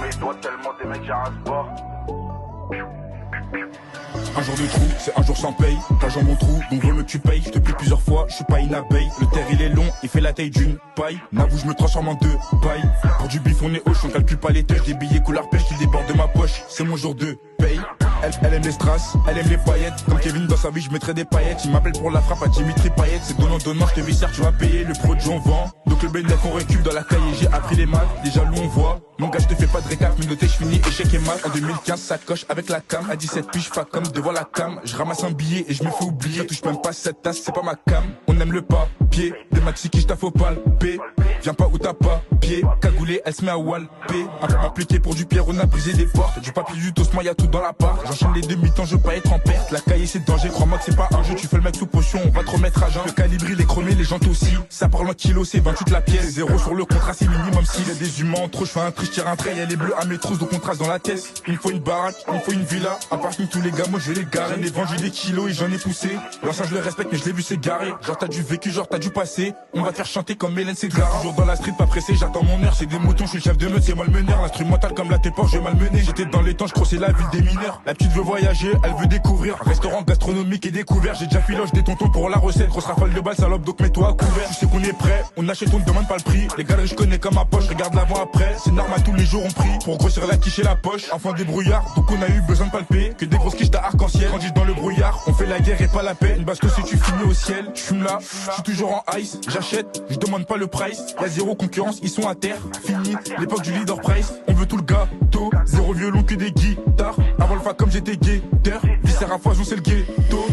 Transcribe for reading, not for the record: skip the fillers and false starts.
mes doigts tellement des mecs j'arrache pas. Un jour de trou, c'est un jour sans paye. T'as dans mon trou, donc vaut mieux que tu payes. Je te plie plusieurs fois, je suis pas une abeille. Le terre il est long, il fait la taille d'une paille. N'avoue, je me transforme en deux pailles. Pour du bif on est hoche, on calcule pas les tâches. Des billets couleur pêche qui débordent de ma poche. C'est mon jour de paye. Elle aime les strass, elle aime les paillettes. Comme Kevin dans sa vie, je mettrai des paillettes. Il m'appelle pour la frappe à Dimitri Payet. C'est donnant, je te viscère, tu vas payer. Le produit on vend. Donc le bénéfice on récule dans la cahier. J'ai appris les maths, déjà loup on voit. Mon gars, je te fais pas de récap, mais noté, je finis échec et mat. En 2015, ça coche avec la cam. À 17 piges, pas comme devant la cam. Je ramasse un billet et je me fais oublier. Je touche même pas cette tasse, c'est pas ma cam. On aime le papier, des maxi qui j't'a faut palper. Viens pas où t'as pas pied. Cagoulé, elle se met à walper. Un peu appliqué pour du pierre, on a brisé des portes. Du papier, du toast, moi y'a tout dans la part. J'enchaîne les demi-temps, je veux pas être en perte. La cahier c'est danger, crois-moi que c'est pas un jeu. Tu fais le mec sous potion, on va te remettre à jeun. Le calibre, il est chromé, les jantes aussi. Ça parle en kilos, c'est 28 la pièce. Zéro sur le contrat, c'est minimum. S'il y a des humains trop, je fais un tri, je tire un trait. Y'a les bleus à mes trousses, donc on trace dans la tête. Il me faut une baraque, il me faut une villa. À partir de tous les gars, moi je vais les garer. J'en ai vendu des kilos et j'en ai poussé. L'ancien je le respecte, mais je l'ai vu s'égarer. Genre t'as du vécu, genre t'as du passé. On va te faire chanter comme Hélène Ségara. Toujours dans la street, pas pressé, j'attends mon heure. C'est des moutons, je suis le chef de meute, c'est moi le meneur. L'instrumental comme la T-Port, je vais malmener. J'étais dans les temps, je crossais la ville des mineurs. La petite veut voyager, elle veut découvrir. Restaurant gastronomique et découvert. J'ai déjà filoche des tontons pour la recette. Grosse rafale de balles, salope, donc mets-toi à couvert. Tu sais qu'on est prêt, on achète, on ne demande pas le prix. Les galeries, je connais comme ma poche, regarde l'avant après. C'est normal, tous les jours on prie. Pour grossir la quiche et la poche. Enfant des brouillards, donc on a eu besoin de palper. Que des grosses quiches d'arc-en-ciel. Grandis dans le brouillard, on fait la guerre et pas la paix. Parce que si tu finis au ciel, je fume là, je suis toujours en ice. J'achète, je demande pas le price. Y'a zéro concurrence, ils sont à terre. Fini, l'époque du leader price. On veut tout le gâteau, zéro violon que des guitares. Avant le fac comme j'étais guetteur. Viscère à foison, c'est le ghetto.